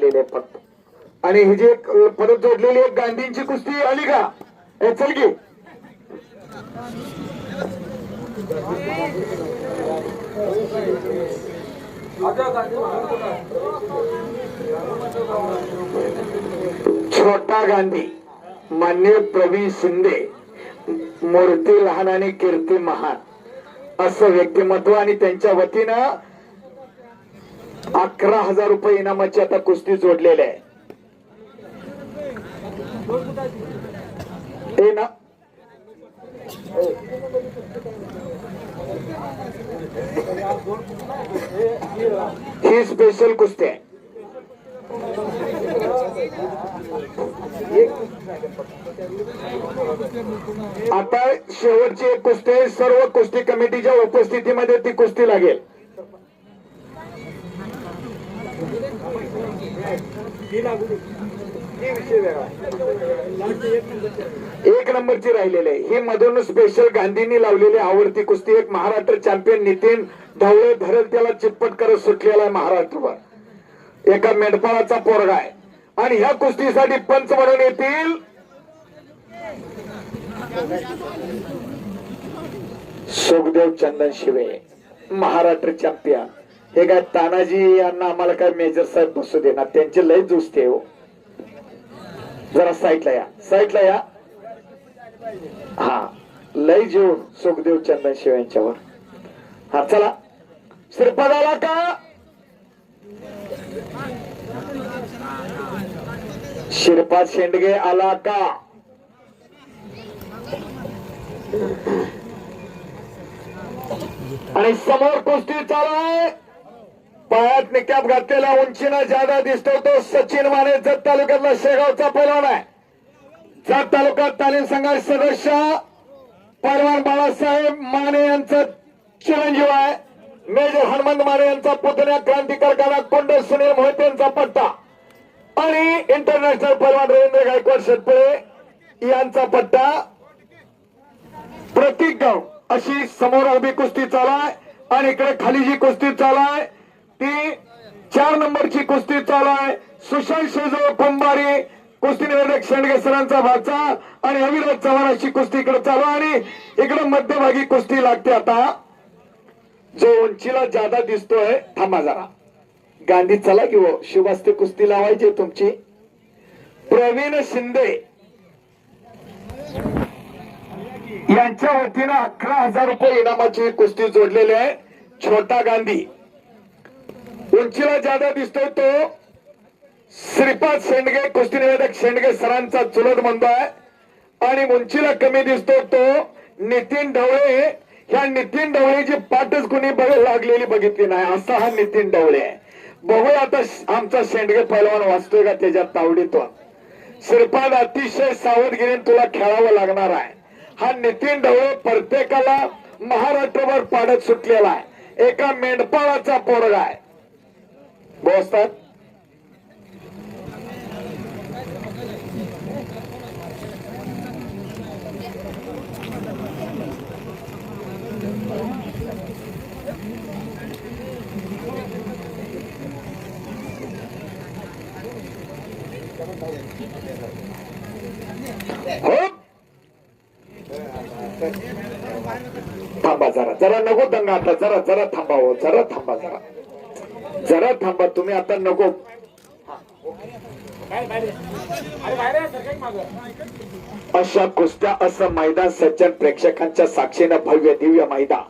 राहिलेले आहेत फक्त. आणि ही जी परत जोडलेली एक गांधींची कुस्ती आली का? चल की छोटा गांधी मान्य प्रवीण शिंदे, मूर्ती लहान आणि कीर्ती महान असं व्यक्तिमत्व. आणि त्यांच्या वतीनं 11,000 रुपये इनामाची आता कुस्ती जोडलेली आहे. ना ही स्पेशल कुस्ती आहे. आता शेवटची एक कुस्ती, सर्व कुस्ती कमिटीच्या उपस्थितीमध्ये ती कुस्ती लागेल. एक नंबरची राहिलेली आहे ही मधून स्पेशल गांधींनी लावलेली आवडती कुस्ती. एक महाराष्ट्र चॅम्पियन नितीन ढवळे धरल त्याला चितपट करत सुटलेला आहे महाराष्ट्रभर. एका मेंढपाळाचा पोरगा आहे. आणि ह्या कुस्तीसाठी पंच म्हणून येतील सुखदेव चंदन शिवे, महाराष्ट्र चॅम्पियन. हे काय तानाजी यांना आम्हाला काय मेजर साहेब बसू देणार, त्यांचे लय जुसते हो. जरा साईडला या, साईडला या. हा लय जीव सुखदेव चंदन शिवे यांच्यावर. हा चला श्रीपाद आला का? श्रीपाद शेंडगे आला का? आणि समोर कुस्ती चालू आहे. पायात निक्यात घातलेला उंचीनं ज्यादा दिसतो तो सचिन माने, जत तालुक्यातला शेगावचा पैलवान आहे. जत तालुक्यात तालीम संघाचे सदस्य पैलवान बाळासाहेब माने यांचा चिरंजीव आहे. मेजर हनुमंत माने यांचा पुतण्या क्रांतिकार कोंड सुनील मोहिते यांचा पट्टा. आणि इंटरनॅशनल पैलवान रवींद्र गायकवाड शेटपळे यांचा पट्टा. प्रतीक गाव अशी समोर उभी कुस्ती चालू आहे. आणि इकडे खाली जी कुस्ती चालू आहे ती 4 नंबरची कुस्ती चालू आहे. सुशांत शेजो कुंभारी कुस्ती निवेदक शेंडगे सरांचा भाचा आणि अविराज चव्हाण अशी कुस्ती इकडे चालू. आणि इकडे मध्यभागी कुस्ती लागते. आता जो उंचीला ज्यादा दिसतोय, थांबा जरा गांधी चला की हो, शिवस्ती कुस्ती लावायची तुमची. प्रवीण शिंदे यांच्या वतीनं 11,000 रुपये इनामाची कुस्ती जोडलेली आहे. छोटा गांधी उंचीला ज्यादा दिसतोय तो श्रीपाद शेंडगे कुस्ती निवेदक शेंडगे सरांचा चुलत बंधू आहे. आणि उंचीला कमी दिसतो तो नितीन ढवळे. ह्या नितीन ढवळेची पाठच कुणी लागलेली बघितली नाही असा हा नितीन ढवळे आहे. बघूया आता आमचा शेंडगे पैलवान वाचतोय का त्याच्या तावडीतून. श्रीपाद अतिशय सावधगिरीने तुला खेळावं लागणार आहे. हा नितीन ढवळे प्रत्येकाला महाराष्ट्रभर पाडत सुटलेला आहे. एका मेंढपाळाचा पोरगा आहे. बोसतात हो. थांबा जरा जरा नको दंगा आता. जरा जरा थांबा हो, जरा थांबा, जरा थांबा तुम्ही आता नको. अशा कुस्त्या असं मैदान सज्जन प्रेक्षकांच्या साक्षीनं भव्य दिव्य मैदान.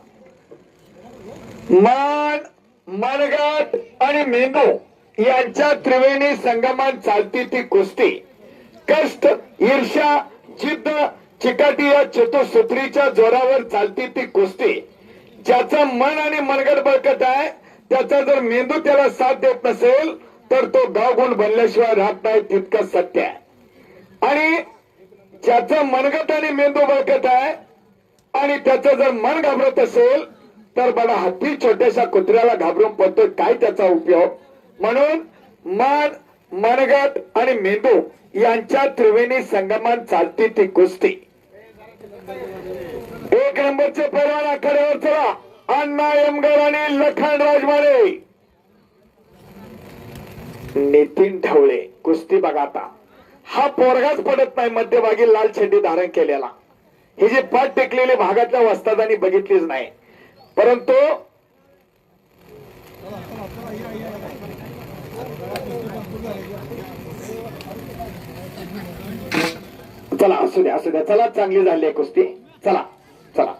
मान मनगट आणि मेंदू यांच्या त्रिवेणी संगमात चालती ती कुस्ती. कष्ट ईर्ष्या जिद्द चिकाटी या चतुसूत्रीच्या जोरावर चालती ती कुस्ती. ज्याचं मन आणि मनगट बळकट आहे त्याचा जर मेंदू त्याला साथ देत नसेल तर तो गावगुण बनल्याशिवाय राहत नाही तितकं सत्य आहे. आणि ज्याचं मनगट आणि मेंदू बळकट आहे आणि त्याचं जर मन घाबरत असेल तर बडा हत्ती छोट्याशा कुत्र्याला घाबरून पडतो, काय त्याचा उपयोग. म्हणून मन मनगट आणि मेंदू यांच्या त्रिवेणी संगमात चालती ती कुस्ती. 1 नंबरचे पैलवान आखाड्यावर चला. अण्णा यमगर आणि लखन राजमाने. नितीन ढवळे कुस्ती बघा आता. हा पोरगाच पडत नाही मध्यभागी लाल छंडी धारण केलेला. ही जी पाठ टेकलेली भागातल्या वस्तादांनी बघितलीच नाही. परंतु चला असू द्या असू द्या. चला चांगली झाली आहे कुस्ती. चला चला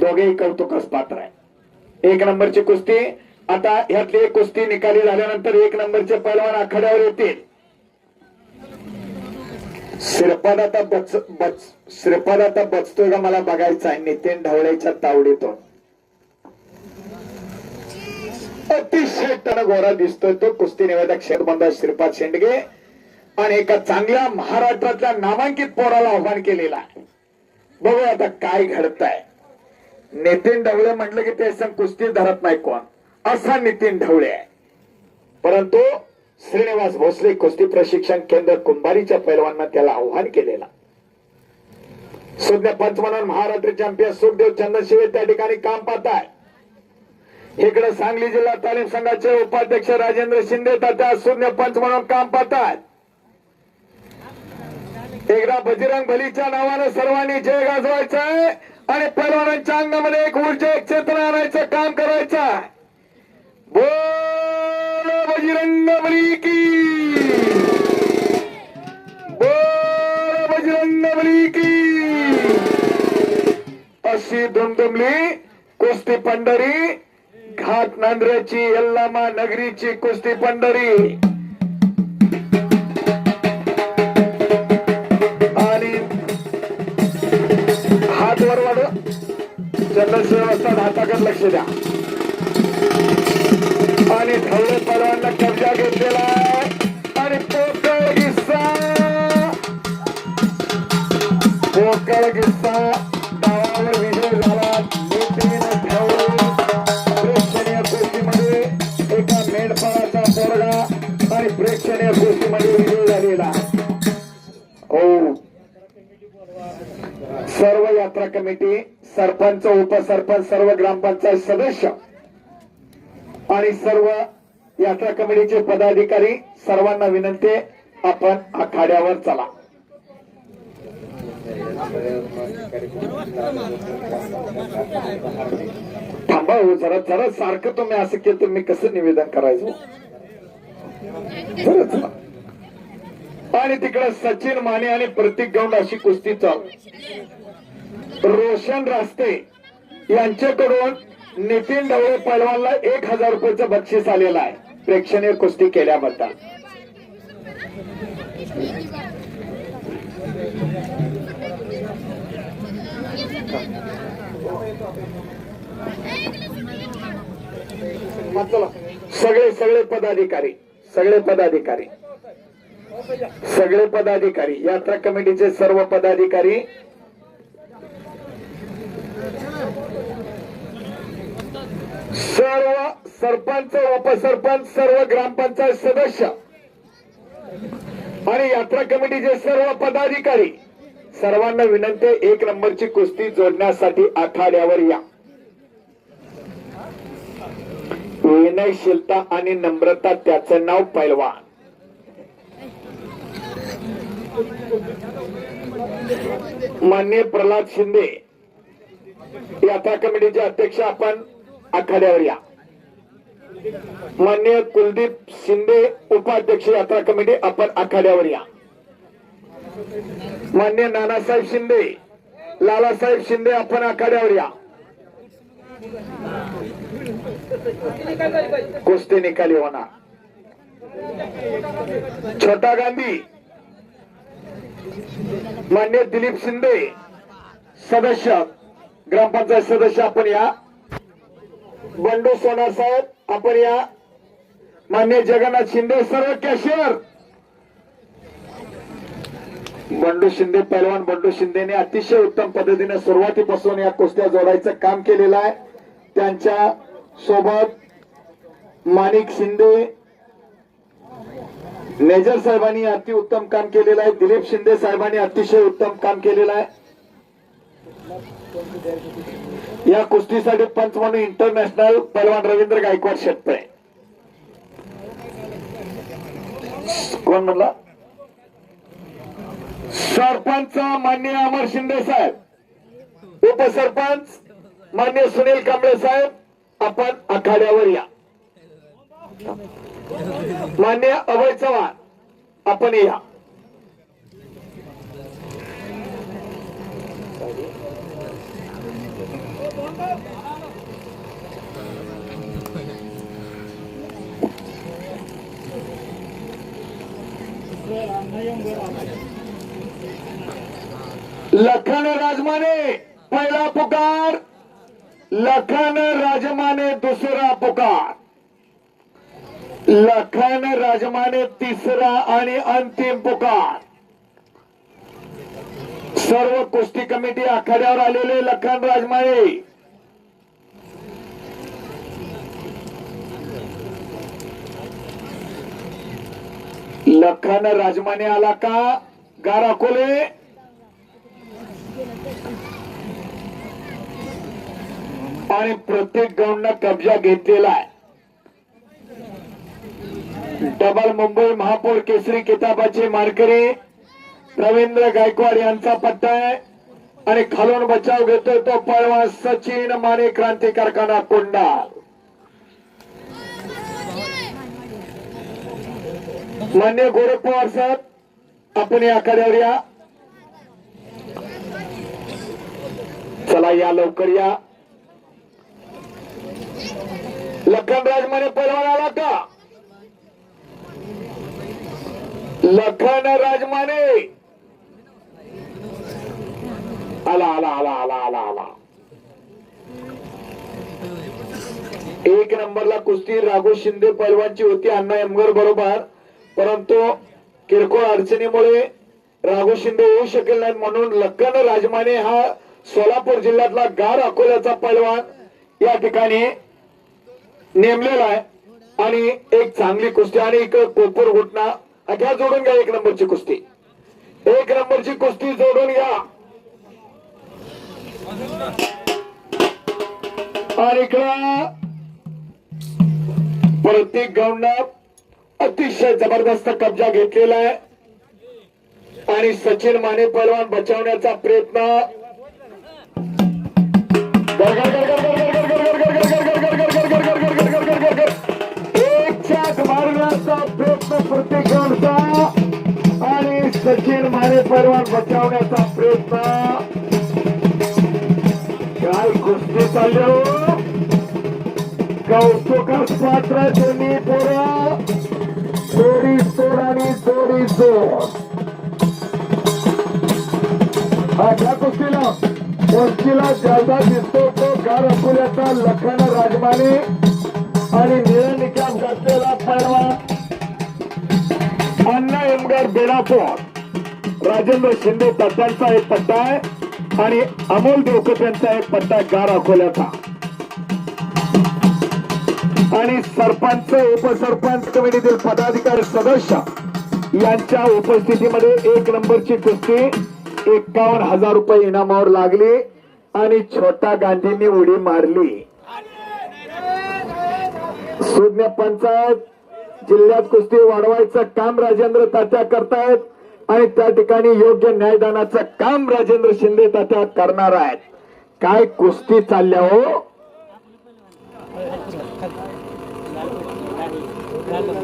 दोघेही कौतुकास पात्र आहे. एक नंबरची कुस्ती. आता ह्यातली एक कुस्ती निकाली झाल्यानंतर एक नंबरचे पैलवान आखाड्यावर येतील. श्रीपाद आता बचतोय का मला बघायचं आहे. नितीन ढवळेच्या तावडीतून अतिशय गोरा दिसतोय तो कुस्ती निवेदक शेतबंधा श्रीपाद शेंडगे आणि एका चांगल्या महाराष्ट्रातल्या नामांकित पोराला आव्हान केलेलं आहे. बघूया आता काय घडतंय. नितीन ढवळे म्हटलं की ते संग कुस्ती धरत नाही कोण असा नितीन ढवळे आहे. परंतु श्रीनिवास भोसले कुस्ती प्रशिक्षण केंद्र कुंभारीच्या पैलवांना त्याला आव्हान केलेला. सुज्ञ पंच म्हणून महाराष्ट्र चॅम्पियन सुखदेव चंद्रशिवे त्या ठिकाणी काम पाहत आहे. इकडे सांगली जिल्हा तालीम संघाचे उपाध्यक्ष राजेंद्र शिंदे तात्या सुज्ञ पंच म्हणून काम पाहतात. एकदा बजरंग बलीच्या नावानं सर्वांनी जय गाजवायचा आहे आणि पैलवानांच्या अंगामध्ये एक ऊर्जा एक चेतना आणायचं काम करायचं आहे. बोल बजरंग बली की, बोल बजरंग बली की. अशी दुमदुमली कुस्ती पंढरी घाट नांद्र्याची यल्लामा नगरीची कुस्ती पंढरी आणि हात वर वाढ. चंद्रशिव असतात हाताकडे लक्ष द्या. आणि ढवळे पैलवांना कब्जा घेतलेला आहे आणि पोकळ किस्सा डावावर विजय झाला. नितीन ढवळे प्रेक्षणीय कुस्तीमध्ये एका मेंढपाळाचा पोरगा आणि प्रेक्षणीय कुस्तीमध्ये विजय झालेला. हो सर्व यात्रा कमिटी सरपंच उपसरपंच सर्व ग्रामपंचायत सदस्य आणि सर्व यात्रा कमिटीचे पदाधिकारी सर्वांना विनंती आपण आखाड्यावर चला. थांबा हो जरा जरा सारखं तुम्ही असं केलं तुम्ही कसं निवेदन करायचं. आणि तिकडे सचिन माने आणि प्रतीक गौंड अशी कुस्ती चालू. रोशन रास्ते यांच्याकडून नितीन ढवळे पैलवानला 1000 रुपयाचं बक्षीस आलेलं आहे प्रेक्षणीय कुस्ती केल्याबद्दल. सगळे पदाधिकारी यात्रा कमिटीचे सर्व पदाधिकारी सर्व सरपंच उपसरपंच सर्व ग्रामपंचायत सदस्य आणि यात्रा कमिटीचे सर्व पदाधिकारी सर्वांना विनंती एक नंबरची कुस्ती जोडण्यासाठी आखाड्यावर या. विनयशीलता आणि नम्रता त्याचं नाव पैलवान. माननीय प्रल्हाद शिंदे यात्रा कमिटीचे अध्यक्ष आपण आखाड्यावर या. माननीय कुलदीप शिंदे उपाध्यक्ष यात्रा कमिटी आपण आखाड्यावर या. माननीय नानासाहेब शिंदे लालासाहेब शिंदे आपण आखाड्यावर या. कुस्ती निकाली होणार. छोटा गांधी माननीय दिलीप शिंदे सदस्य ग्रामपंचायत सदस्य आपण या. बंडू सोनार साहेब आपण या. माननीय जगन्नाथ शिंदे सर्व कॅशियर. बंडू शिंदे पैलवान बंडू शिंदेने अतिशय उत्तम पद्धतीने सुरुवातीपासून या कुस्त्या जोडायचं काम केलेलं आहे. त्यांच्या सोबत माणिक शिंदे मेजर साहेबांनी अति उत्तम काम केलेलं आहे. दिलीप शिंदे साहेबांनी अतिशय उत्तम काम केलेलं आहे. या कुस्तीसाठी पंच म्हणून इंटरनॅशनल पैलवान रवींद्र गायकवाड शेटपळे. कोण म्हणला? सरपंच मान्य अमर शिंदे साहेब, उपसरपंच मान्य सुनील कांबळे साहेब, आपण आखाड्यावर या. मान्य अभय चव्हाण, आपण या. लखन राजमाने पहिला पुकार, लखन राजमाने दुसरा पुकार, लखन राजमाने तिसरा आणि अंतिम पुकार. सर्व कुस्ती कमिटी आखाड्यावर आलेले लखन राजमाने. लखन राजमाने आला का? गाराकोले आणि प्रत्येक ग्राउंडनं कब्जा घेतलेला आहे. डबल मुंबई महापौर केसरी किताबाचे मानकरी रवींद्र गायकवाड यांचा पट्टा आहे आणि खालून बचाव घेतोय तो पळवान सचिन माने क्रांती कारखाना कोंडाल. मान्य गोरख पवार साहेब, आपण या आखाड्यावर या. चला या, लवकर या. लखन राजमाने पहलवान आला का? लखन राजमाने आला आला आला आला आला आला. एक नंबरला कुस्ती राघू शिंदे पहलवानची होती अण्णा यमगर बरोबर, परंतु किरकोळ अडचणीमुळे राघू शिंदे येऊ शकेल नाही, म्हणून लखन राजमाने हा सोलापूर जिल्ह्यातला गार अकोल्याचा पहलवान या ठिकाणी नेमलेला आहे. आणि एक चांगली कुस्ती आणि एक कोपर घुटना घ्या, जोडून घ्या. एक नंबरची कुस्ती, एक नंबरची कुस्ती जोडून घ्या. आणि इकडं प्रत्येक ग्राउंडनं अतिशय जबरदस्त कब्जा घेतलेला आहे आणि सचिन माने पहलवान बचावण्याचा प्रयत्न. एक चाक मारण्याचा प्रयत्न प्रत्येक ग्राउंडचा आणि सचिन माने पहलवान बचावण्याचा प्रयत्न. काय कुस्ती चालली हो, कौतुकास पात्र दोन्ही पोरं. जोडी तोड आणि जोडी जोड. ह्या कुस्तीला वंशीला ज्यादा दिसतो तो गार अकोल्याचा लखन राजमाने आणि निळ्या निकाम घातलेला पहलवान अण्णा यमगर बेलापूर. राजेंद्र शिंदे तात्यांचा एक पट्टा आहे आणि अमोल देवकत यांचा एक पट्टा गार अकोल्याचा. आणि सरपंच उपसरपंच कमिटीतील पदाधिकारी सदस्य यांच्या उपस्थितीमध्ये एक नंबरची कुस्ती 51,000 रुपये इनामावर लागली आणि छोटा गांधींनी उडी मारली. सुज्ञ पंचायत जिल्ह्यात कुस्ती वाढवायचं काम राजेंद्र तात्या करतायत आणि त्या ठिकाणी योग्य न्यायदानाचं काम राजेंद्र शिंदे तात्या करणार आहेत. काय कुस्ती चालल्या हो.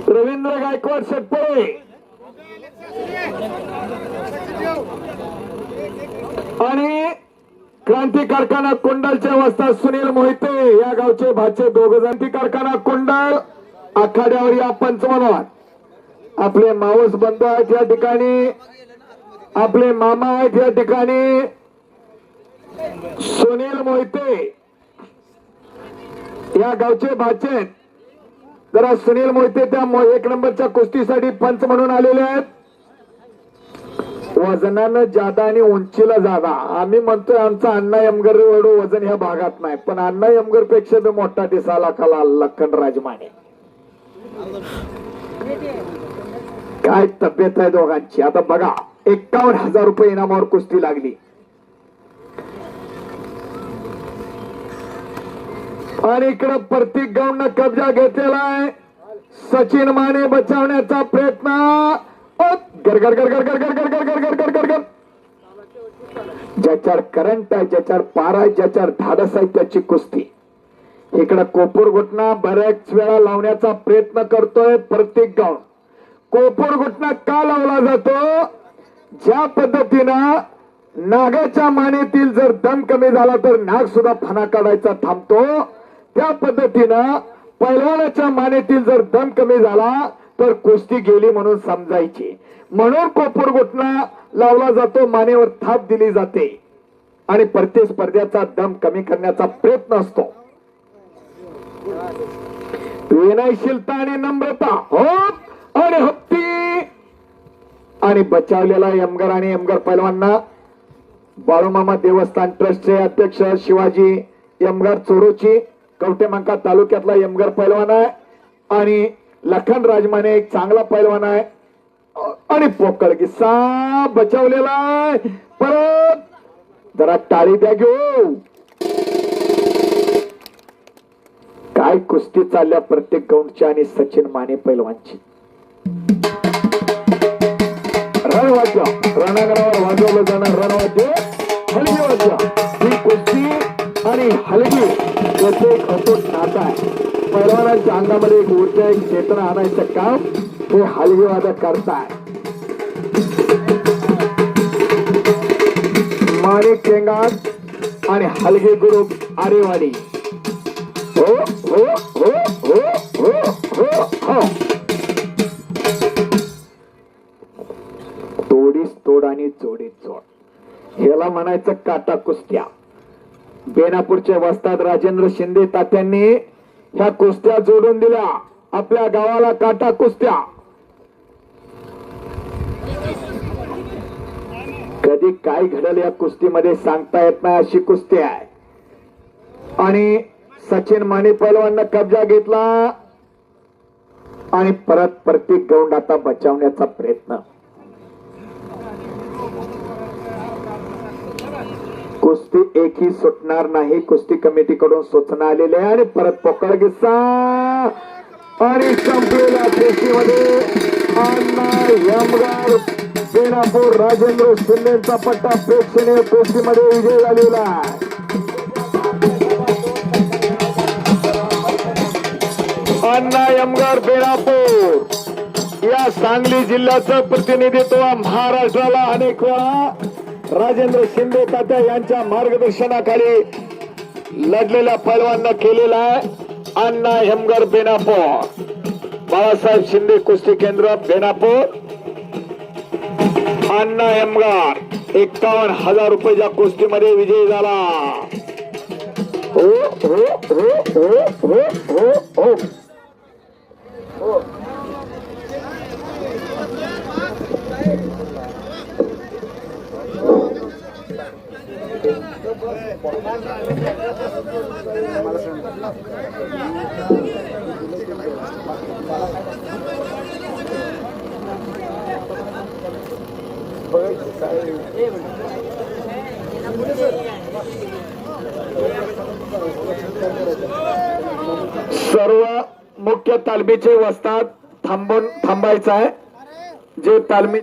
रवींद्र गायकवाड शेटपळे आणि क्रांती कारखाना कोंडालच्या वस्तात सुनील मोहिते या गावचे भाचे दोघ जण. क्रांती कारखाना कोंडाल आखाड्यावर या पंचमनात आपले मावस बंधू आहेत या ठिकाणी, आपले मामा आहेत या ठिकाणी. सुनील मोहिते या गावचे भाचे. जरा सुनील मोहिते त्या एक नंबरच्या कुस्तीसाठी पंच म्हणून आलेले आहेत. वजनानं जादा आणि उंचीला जादा. आम्ही म्हणतोय आमचा अण्णा यमगर एवढं वजन ह्या भागात नाही, पण अण्णा यमगर पेक्षा बी मोठा दिसाला कला लखन राजमाने. काय तब्येत आहे दोघांची. आता बघा 51,000 रुपये इनामावर कुस्ती लागली आणि इकडं प्रत्येक गावनं कब्जा घेतलेला आहे. सचिन माने बचावण्याचा प्रयत्न. गरगर गरगर गरगर गरगर गरगर गरगर गर. ज्याच्यावर करंट आहे, ज्याच्यावर पार आहे, ज्याच्यावर धाडस आहे त्याची कुस्ती. इकडे कोपूर घुटणा बऱ्याच वेळा लावण्याचा प्रयत्न करतोय प्रत्येक गाव. कोपूर घुटणा का लावला जातो? ज्या पद्धतीनं नागाच्या मानेतील जर दम कमी झाला तर नाग सुद्धा फणा काढायचा थांबतो, त्या पद्धतीनं पैलवानाच्या मानेतील जर दम कमी झाला तर कुस्ती गेली म्हणून समजायची. म्हणून कोपूर घुटणा लावला जातो, मानेवर थाप दिली जाते आणि प्रत्येक स्पर्धेचा दम कमी करण्याचा प्रयत्न असतो. विनयशीलता आणि नम्रता हो आणि हप्ती आणि बचावलेला यमगर आणि यमगर पैलवांना बाळूमामा देवस्थान ट्रस्टचे अध्यक्ष शिवाजी यमगर चोरोची कवटेमंका तालुक्यातला यमगर पैलवान आहे आणि लखन राजमाने एक चांगला पैलवान आहे आणि पोकळ किस्सा बचावलेला आहे. परत जरा टाळी द्या घेऊ. काय कुस्ती चालल्या प्रत्येक गौंडची आणि सचिन माने पैलवानची. रणवाद्य रणांगणावर वाजवलं जाणार रणवाद्य हलगी वाद्य. ही कुस्ती आणि हलगी याचे एक अतूट नातं आहे. पैलवानांच्या अंगामध्ये एक ऊर्जा, एक चेतना आणायचं काम हे हलगी वादक करताय. माणिक केंगार आणि हलगी ग्रुप आरेवाडी. हो हो हो हो हो हो हो. तोडीस तोड आणि जोडीत जोड ह्याला म्हणायचं काटा कुस्त्या. बेनापूरचे वस्ताद राजेंद्र शिंदे तात्यांनी ह्या कुस्त्या जोडून दिल्या आपल्या गावाला. काटा कुस्त्या कधी काय घडेल या कुस्तीमध्ये सांगता येत नाही अशी कुस्ती आहे. आणि सचिन माने पैलवाननं कब्जा घेतला आणि परत प्रत्येक गौंड आता बचावण्याचा प्रयत्न. कुस्ती एकही सुटणार नाही. कुस्ती कमिटीकडून सूचना आलेली आहे आणि परत पोकळ किस्सा आणि संपलेल्या कुस्तीमध्ये अण्णा यमगर बेनापूर राजेंद्र शिंदेचा पट्टा प्रेक्षणीय कुस्तीमध्ये विजय झालेला आहे. अण्णा यमगर बेनापूर या सांगली जिल्ह्याचं प्रतिनिधित्व महाराष्ट्राला अनेक वेळा राजेंद्र शिंदे तात्या यांच्या मार्गदर्शनाखाली लढलेल्या पैलवांना केलेला आहे. अण्णा यमगर बेनापूर बाळासाहेब शिंदे कुस्ती केंद्र बेनापूर. अण्णा यमगर 51,000 रुपयाच्या कुस्तीमध्ये विजयी झाला. हो हो हो हो हो हो हो. सर्व मुख्य तालमीचे वस्ताद थांबायचं आहे. जे तालमी